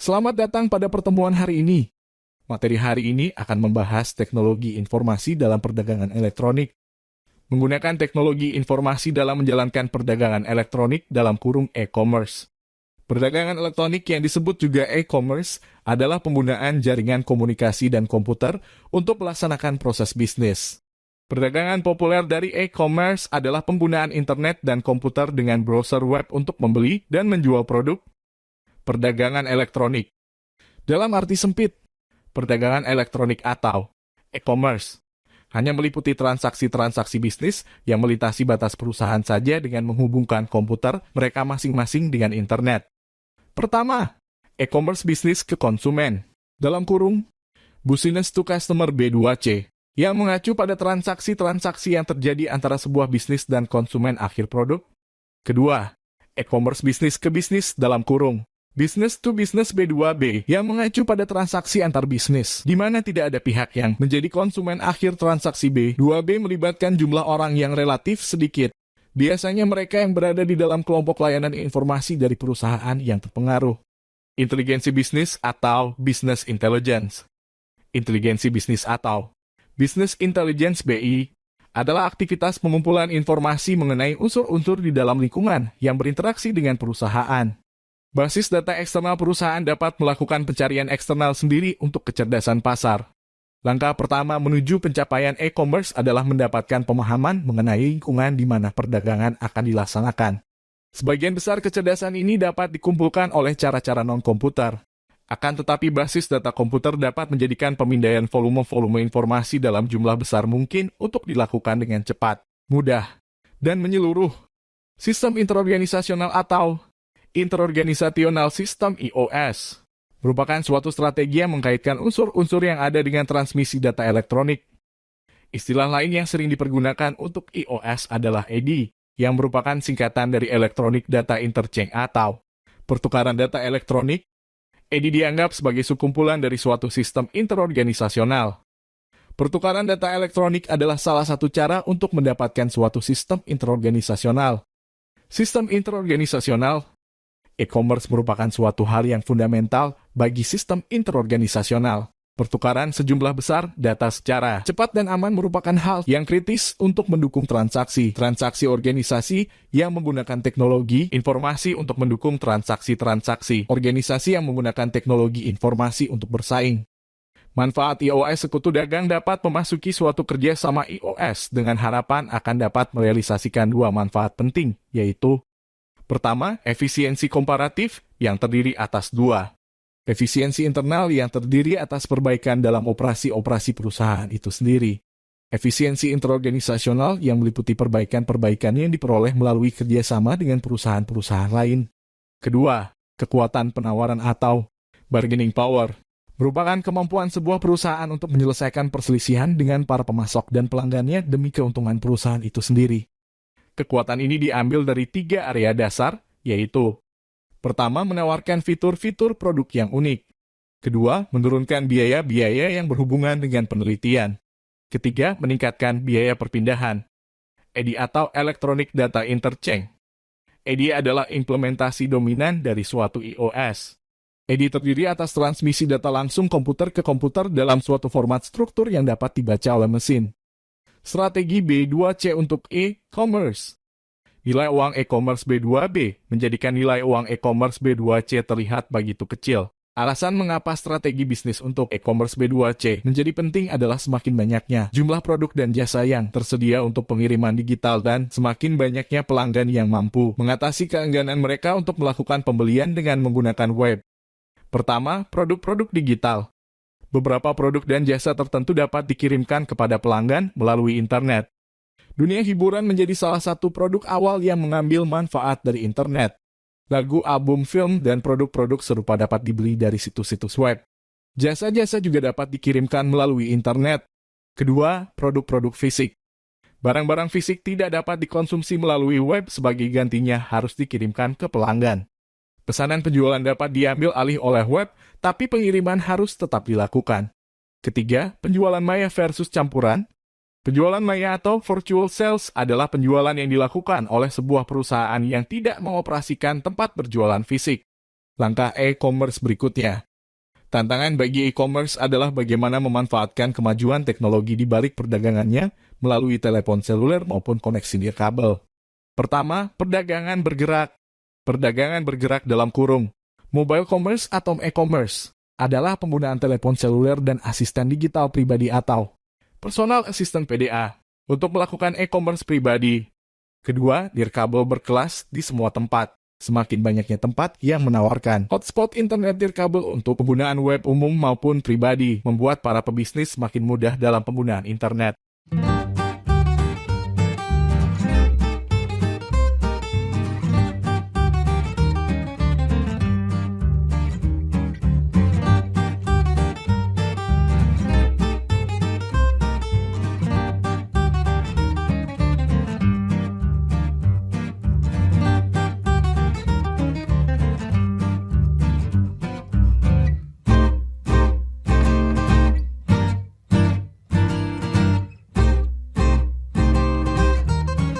Selamat datang pada pertemuan hari ini. Materi hari ini akan membahas teknologi informasi dalam perdagangan elektronik. Menggunakan teknologi informasi dalam menjalankan perdagangan elektronik dalam kurung e-commerce. Perdagangan elektronik yang disebut juga e-commerce adalah penggunaan jaringan komunikasi dan komputer untuk melaksanakan proses bisnis. Perdagangan populer dari e-commerce adalah penggunaan internet dan komputer dengan browser web untuk membeli dan menjual produk. Perdagangan elektronik. Dalam arti sempit, perdagangan elektronik atau e-commerce hanya meliputi transaksi-transaksi bisnis yang melintasi batas perusahaan saja dengan menghubungkan komputer mereka masing-masing dengan internet. Pertama, e-commerce bisnis ke konsumen. Dalam kurung, business to customer B2C, yang mengacu pada transaksi-transaksi yang terjadi antara sebuah bisnis dan konsumen akhir produk. Kedua, e-commerce bisnis ke bisnis dalam kurung. Business to business B2B yang mengacu pada transaksi antar bisnis, di mana tidak ada pihak yang menjadi konsumen akhir transaksi B2B melibatkan jumlah orang yang relatif sedikit. Biasanya mereka yang berada di dalam kelompok layanan informasi dari perusahaan yang terpengaruh. Inteligensi bisnis atau business intelligence. Inteligensi bisnis atau business intelligence BI adalah aktivitas pengumpulan informasi mengenai unsur-unsur di dalam lingkungan yang berinteraksi dengan perusahaan. Basis data eksternal perusahaan dapat melakukan pencarian eksternal sendiri untuk kecerdasan pasar. Langkah pertama menuju pencapaian e-commerce adalah mendapatkan pemahaman mengenai lingkungan di mana perdagangan akan dilaksanakan. Sebagian besar kecerdasan ini dapat dikumpulkan oleh cara-cara non-komputer. Akan tetapi basis data komputer dapat menjadikan pemindaian volume-volume informasi dalam jumlah besar mungkin untuk dilakukan dengan cepat, mudah, dan menyeluruh. Sistem interorganisasional atau Interorganizational System IOS merupakan suatu strategi yang mengkaitkan unsur-unsur yang ada dengan transmisi data elektronik. Istilah lain yang sering dipergunakan untuk IOS adalah EDI, yang merupakan singkatan dari Electronic Data Interchange atau pertukaran data elektronik. EDI dianggap sebagai sekumpulan dari suatu sistem interorganisasional. Pertukaran data elektronik adalah salah satu cara untuk mendapatkan suatu sistem interorganisasional. Sistem interorganisasional, e-commerce merupakan suatu hal yang fundamental bagi sistem interorganisasional. Pertukaran sejumlah besar data secara cepat dan aman merupakan hal yang kritis untuk mendukung transaksi organisasi yang menggunakan teknologi informasi untuk mendukung transaksi organisasi yang menggunakan teknologi informasi untuk bersaing. Manfaat IOS sekutu dagang dapat memasuki suatu kerjasama IOS dengan harapan akan dapat merealisasikan dua manfaat penting, yaitu pertama, efisiensi komparatif yang terdiri atas dua. Efisiensi internal yang terdiri atas perbaikan dalam operasi-operasi perusahaan itu sendiri. Efisiensi interorganisasional yang meliputi perbaikan-perbaikan yang diperoleh melalui kerjasama dengan perusahaan-perusahaan lain. Kedua, kekuatan penawaran atau bargaining power merupakan kemampuan sebuah perusahaan untuk menyelesaikan perselisihan dengan para pemasok dan pelanggannya demi keuntungan perusahaan itu sendiri. Kekuatan ini diambil dari tiga area dasar, yaitu pertama, menawarkan fitur-fitur produk yang unik. Kedua, menurunkan biaya-biaya yang berhubungan dengan penelitian. Ketiga, meningkatkan biaya perpindahan. EDI atau Electronic Data Interchange. EDI adalah implementasi dominan dari suatu IOS. EDI terdiri atas transmisi data langsung komputer ke komputer dalam suatu format struktur yang dapat dibaca oleh mesin. Strategi B2C untuk e-commerce. Nilai uang e-commerce B2B menjadikan nilai uang e-commerce B2C terlihat begitu kecil. Alasan mengapa strategi bisnis untuk e-commerce B2C menjadi penting adalah semakin banyaknya jumlah produk dan jasa yang tersedia untuk pengiriman digital dan semakin banyaknya pelanggan yang mampu mengatasi keengganan mereka untuk melakukan pembelian dengan menggunakan web. Pertama, produk-produk digital. Beberapa produk dan jasa tertentu dapat dikirimkan kepada pelanggan melalui internet. Dunia hiburan menjadi salah satu produk awal yang mengambil manfaat dari internet. Lagu, album, film, dan produk-produk serupa dapat dibeli dari situs-situs web. Jasa-jasa juga dapat dikirimkan melalui internet. Kedua, produk-produk fisik. Barang-barang fisik tidak dapat dikonsumsi melalui web, sebagai gantinya harus dikirimkan ke pelanggan. Pesanan penjualan dapat diambil alih oleh web, tapi pengiriman harus tetap dilakukan. Ketiga, penjualan maya versus campuran. Penjualan maya atau virtual sales adalah penjualan yang dilakukan oleh sebuah perusahaan yang tidak mengoperasikan tempat berjualan fisik. Langkah e-commerce berikutnya. Tantangan bagi e-commerce adalah bagaimana memanfaatkan kemajuan teknologi di balik perdagangannya melalui telepon seluler maupun koneksi nirkabel. Pertama, perdagangan bergerak. Perdagangan bergerak dalam kurung. Mobile commerce atau e-commerce adalah penggunaan telepon seluler dan asisten digital pribadi atau personal assistant PDA untuk melakukan e-commerce pribadi. Kedua, nirkabel berkelas di semua tempat. Semakin banyaknya tempat yang menawarkan hotspot internet nirkabel untuk penggunaan web umum maupun pribadi, membuat para pebisnis semakin mudah dalam penggunaan internet.